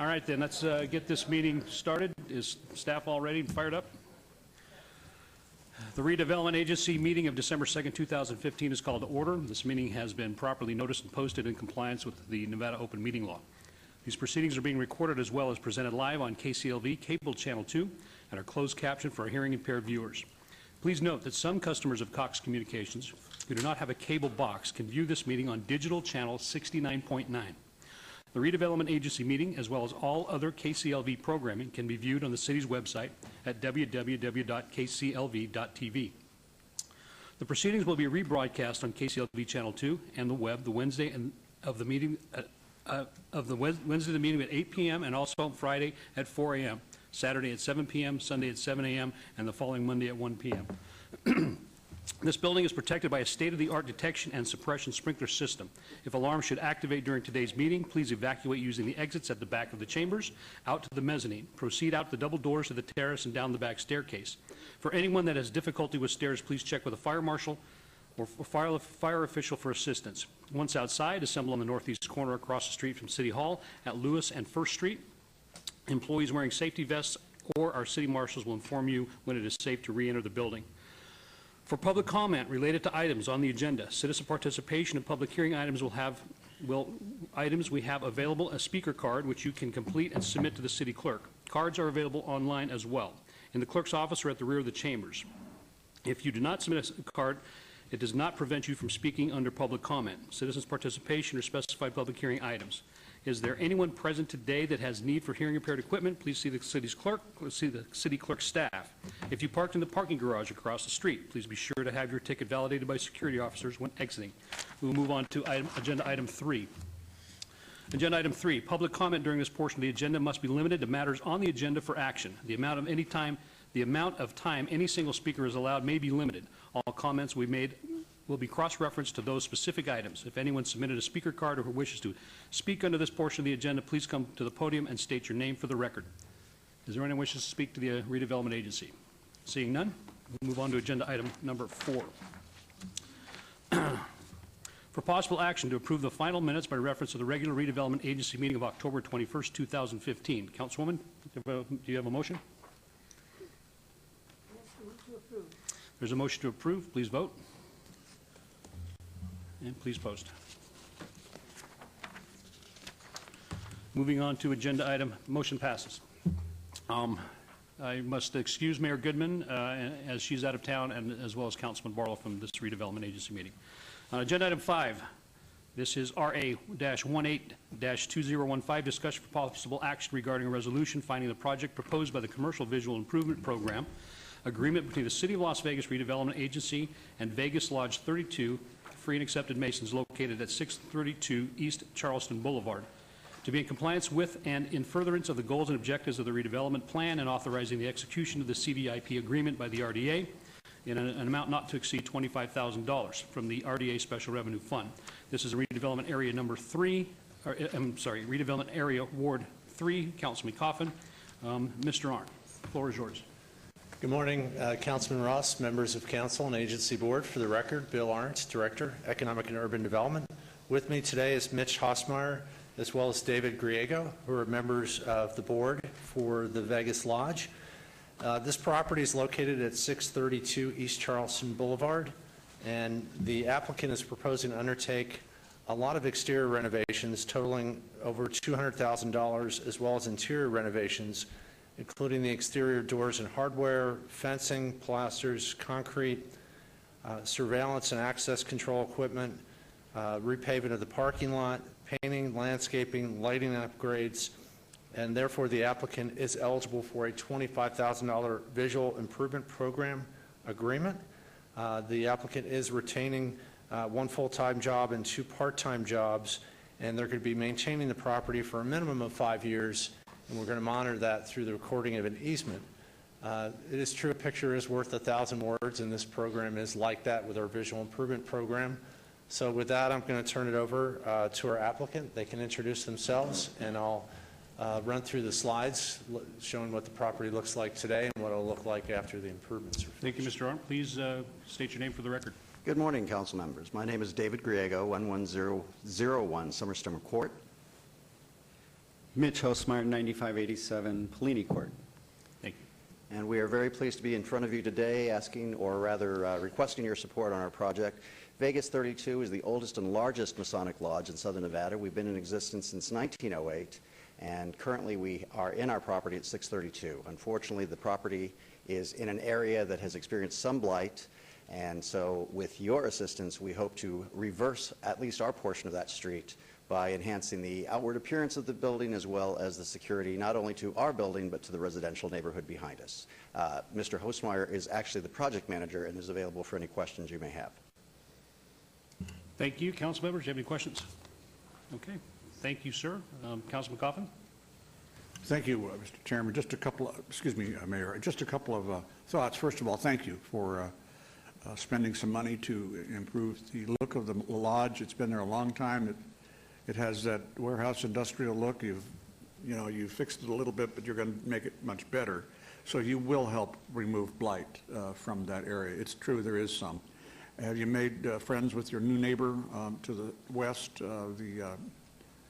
right, then let's get this meeting started. Is staff all ready and fired up? The Redevelopment Agency meeting of December 2nd, 2015 is called to order. This meeting has been properly noticed and posted in compliance with the Nevada Open Meeting Law. These proceedings are being recorded as well as presented live on KCLV Cable Channel 2 and are closed captioned for our hearing impaired viewers. Please note that some customers of Cox Communications who do not have a cable box can view this meeting on digital channel 69.9. The Redevelopment Agency meeting, as well as all other KCLV programming, can be viewed on the city's website at www.kclv.tv. The proceedings will be rebroadcast on KCLV Channel 2 and the web the Wednesday of the meeting Wednesday the meeting at 8 p.m. and also Friday at 4 a.m., Saturday at 7 p.m., Sunday at 7 a.m., and the following Monday at 1 p.m. This building is protected by a state-of-the-art detection and suppression sprinkler system. If alarms should activate during today's meeting, please evacuate using the exits at the back of the chambers, out to the mezzanine. Proceed out the double doors to the terrace and down the back staircase. For anyone that has difficulty with stairs, please check with a fire marshal or fire official for assistance. Once outside, assemble on the northeast corner across the street from City Hall at Lewis and 1st Street. Employees wearing safety vests or our city marshals will inform you when it is safe to re-enter the building. For public comment related to items on the agenda, citizen participation in public hearing items we have available a speaker card which you can complete and submit to the city clerk. Cards are available online as well in the clerk's office or at the rear of the chambers. If you do not submit a card, it does not prevent you from speaking under public comment. Citizens' participation or specified public hearing items. Is there anyone present today that has need for hearing impaired equipment? Please see the city's clerk, see the city clerk staff. If you parked in the parking garage across the street, please be sure to have your ticket validated by security officers when exiting. We will move on to agenda item 3. Agenda item 3, public comment during this portion of the agenda must be limited to matters on the agenda for action. The amount of time any single speaker is allowed may be limited. All comments we made will be cross-referenced to those specific items. If anyone submitted a speaker card or who wishes to speak under this portion of the agenda, please come to the podium and state your name for the record. Is there anyone who wishes to speak to the Redevelopment Agency? Seeing none, we'll move on to agenda item number 4. For possible action to approve the final minutes by reference to the regular Redevelopment Agency meeting of October 21st, 2015. Councilwoman, do you have a motion? Yes, move to approve. There's a motion to approve. Please vote. And please post. Moving on to agenda item, motion passes. I must excuse Mayor Goodman as she's out of town, and as well as Councilman Barlow from this Redevelopment Agency meeting. Agenda item 5, this is RA-18-2015, discussion for possible action regarding a resolution finding the project proposed by the Commercial Visual Improvement Program agreement between the City of Las Vegas Redevelopment Agency and Vegas Lodge 32 Free and Accepted Masons located at 632 East Charleston Boulevard, to be in compliance with and in furtherance of the goals and objectives of the redevelopment plan and authorizing the execution of the CVIP agreement by the RDA in an amount not to exceed $25,000 from the RDA Special Revenue Fund. This is redevelopment area number 3, redevelopment area Ward 3, Councilman Coffin. Mr. Arndt, the floor is yours. Good morning, Councilman Ross, members of council and agency board. For the record, Bill Arndt, Director, Economic and Urban Development. With me today is Mitch Hosmeyer, as well as David Griego, who are members of the board for the Vegas Lodge. This property is located at 632 East Charleston Boulevard, and the applicant is proposing to undertake a lot of exterior renovations totaling over $200,000, as well as interior renovations, including the exterior doors and hardware, fencing, plasters, concrete, surveillance and access control equipment, repaving of the parking lot, painting, landscaping, lighting upgrades, and therefore the applicant is eligible for a $25,000 visual improvement program agreement. The applicant is retaining 1 full-time job and 2 part-time jobs, and they're going to be maintaining the property for a minimum of 5 years, and we're going to monitor that through the recording of an easement. It is true a picture is worth 1,000 words, and this program is like that with our visual improvement program. So with that, I'm going to turn it over to our applicant. They can introduce themselves, and I'll run through the slides showing what the property looks like today and what it'll look like after the improvements are finished. Thank you, Mr. Arndt. Please state your name for the record. Good morning, council members. My name is David Griego, 11001 Summer Court. Mitch Hostmeyer, 9587 Pellini Court. Thank you. And we are very pleased to be in front of you today asking, or rather requesting your support on our project. Vegas 32 is the oldest and largest Masonic Lodge in Southern Nevada. We've been in existence since 1908, and currently we are in our property at 632. Unfortunately, the property is in an area that has experienced some blight, and so with your assistance, we hope to reverse at least our portion of that street by enhancing the outward appearance of the building as well as the security, not only to our building, but to the residential neighborhood behind us. Mr. Hostmeyer is actually the project manager and is available for any questions you may have. Thank you. Council members, do you have any questions? Okay. Thank you, sir. Councilman Coffin? Thank you, Mr. Chairman. Just a couple, Mayor, just a couple of thoughts. First of all, thank you for spending some money to improve the look of the lodge. It's been there a long time. It has that warehouse industrial look. You fixed it a little bit, but you're going to make it much better. So you will help remove blight from that area. It's true, there is some. Have you made friends with your new neighbor to the west, the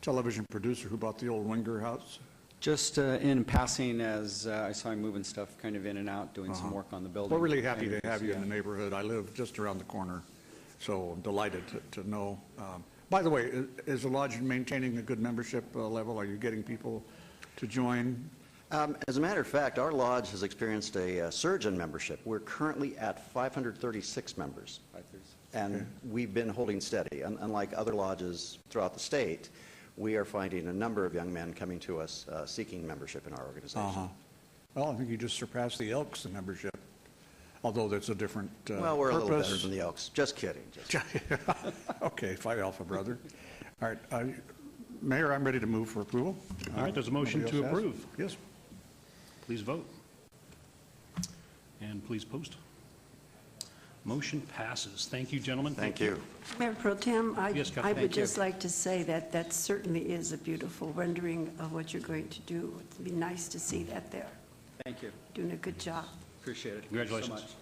television producer who bought the old Winger house? Just in passing, as I saw him moving stuff kind of in and out, doing some work on the building. We're really happy to have you in the neighborhood. I live just around the corner, so I'm delighted to know. By the way, is the lodge maintaining a good membership level? Are you getting people to join? As a matter of fact, our lodge has experienced a surge in membership. We're currently at 536 members, and we've been holding steady. Unlike other lodges throughout the state, we are finding a number of young men coming to us seeking membership in our organization. Well, I think you just surpassed the Elks in membership, although that's a different well, we're purpose. A little better than the Elks. Just kidding. Okay, Phi Alpha, brother. All right, Mayor, I'm ready to move for approval. All right, there's a motion to approve. Yes. Please vote. And please post. Motion passes. Thank you, gentlemen. Thank you. Mayor Pro Tem, Yes, Captain. I would Thank you. just like to say that that certainly is a beautiful rendering of what you're going to do. It'd be nice to see that there. Thank you. Doing a good job. Appreciate it. Congratulations. Thank you so much.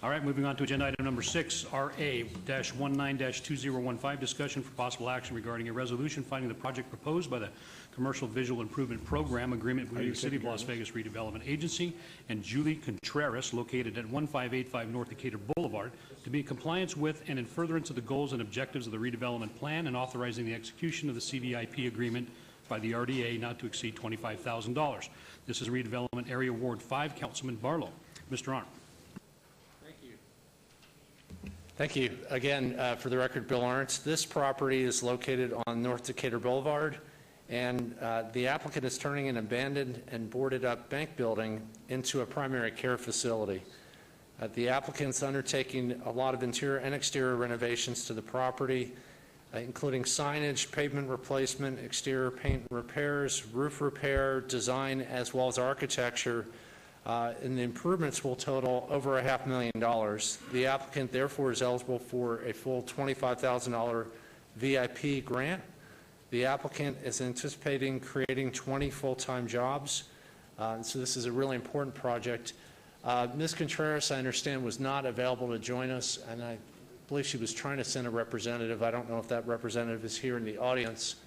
All right, moving on to agenda item number 6, RA-19-2015, discussion for possible action regarding a resolution finding the project proposed by the Commercial Visual Improvement Program agreement between the City of Las Vegas Redevelopment Agency and Julie Contreras, located at 1585 North Decatur Boulevard, to be in compliance with and in furtherance of the goals and objectives of the redevelopment plan, and authorizing the execution of the CVIP agreement by the RDA not to exceed $25,000. This is Redevelopment Area Ward 5. Councilman Barlow. Mr. Arndt. Thank you. Again, for the record, Bill Arntz. This property is located on North Decatur Boulevard, and the applicant is turning an abandoned and boarded up bank building into a primary care facility. The applicant's undertaking a lot of interior and exterior renovations to the property, including signage, pavement replacement, exterior paint repairs, roof repair, design, as well as architecture. And the improvements will total over $500,000. The applicant therefore is eligible for a full $25,000 VIP grant. The applicant is anticipating creating 20 full-time jobs. So this is a really important project. Ms. Contreras, I understand, was not available to join us, and I believe she was trying to send a representative. I don't know if that representative is here in the audience,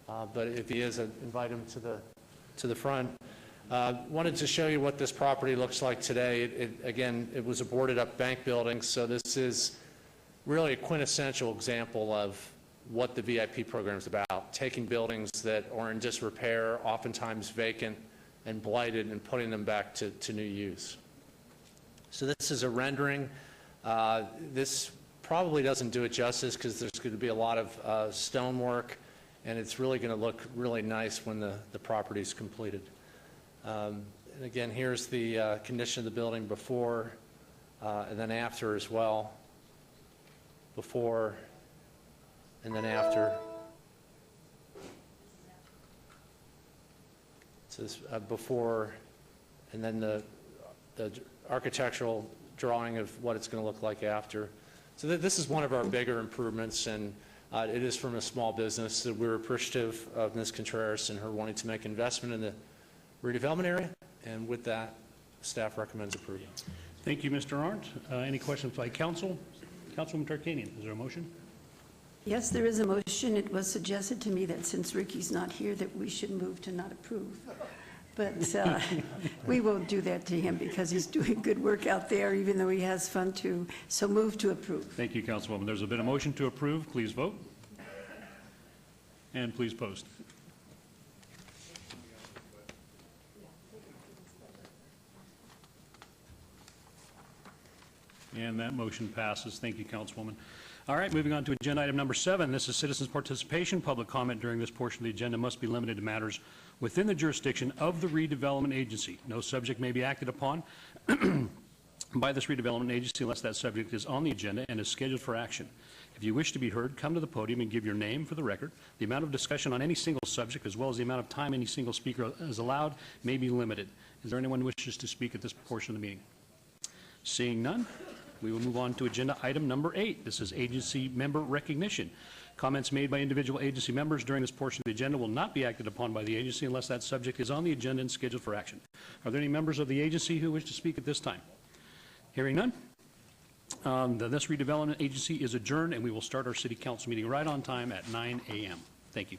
but if he is, I'd invite him to the front. Wanted to show you what this property looks like today. Again, it was a boarded up bank building, so this is really a quintessential example of what the VIP program is about, taking buildings that are in disrepair, oftentimes vacant and blighted, and putting them back to new use. So this is a rendering. This probably doesn't do it justice because there's going to be a lot of stonework, and it's really going to look really nice when the property is completed. And again, here's the condition of the building before and then after as well. Before and then after. It says before and then the architectural drawing of what it's going to look like after. So this is one of our bigger improvements, and it is from a small business. So we're appreciative of Ms. Contreras and her wanting to make investment in the redevelopment area, and with that, staff recommends approval. Thank you, Mr. Arndt. Any questions by council? Councilwoman Tarkanian, is there a motion? Yes, there is a motion. It was suggested to me that since Ricky's not here, that we should move to not approve. But we will do that to him because he's doing good work out there, even though he has fun too. So move to approve. Thank you, Councilwoman. There's been a motion to approve. Please vote. And please post. And that motion passes. Thank you, Councilwoman. All right, moving on to agenda item number 7. This is citizens' participation. Public comment during this portion of the agenda must be limited to matters within the jurisdiction of the redevelopment agency. No subject may be acted upon by this redevelopment agency unless that subject is on the agenda and is scheduled for action. If you wish to be heard, come to the podium and give your name for the record. The amount of discussion on any single subject, as well as the amount of time any single speaker is allowed, may be limited. Is there anyone who wishes to speak at this portion of the meeting? Seeing none, we will move on to agenda item number 8. This is agency member recognition. Comments made by individual agency members during this portion of the agenda will not be acted upon by the agency unless that subject is on the agenda and scheduled for action. Are there any members of the agency who wish to speak at this time? Hearing none, this redevelopment agency is adjourned, and we will start our city council meeting right on time at 9 a.m. Thank you.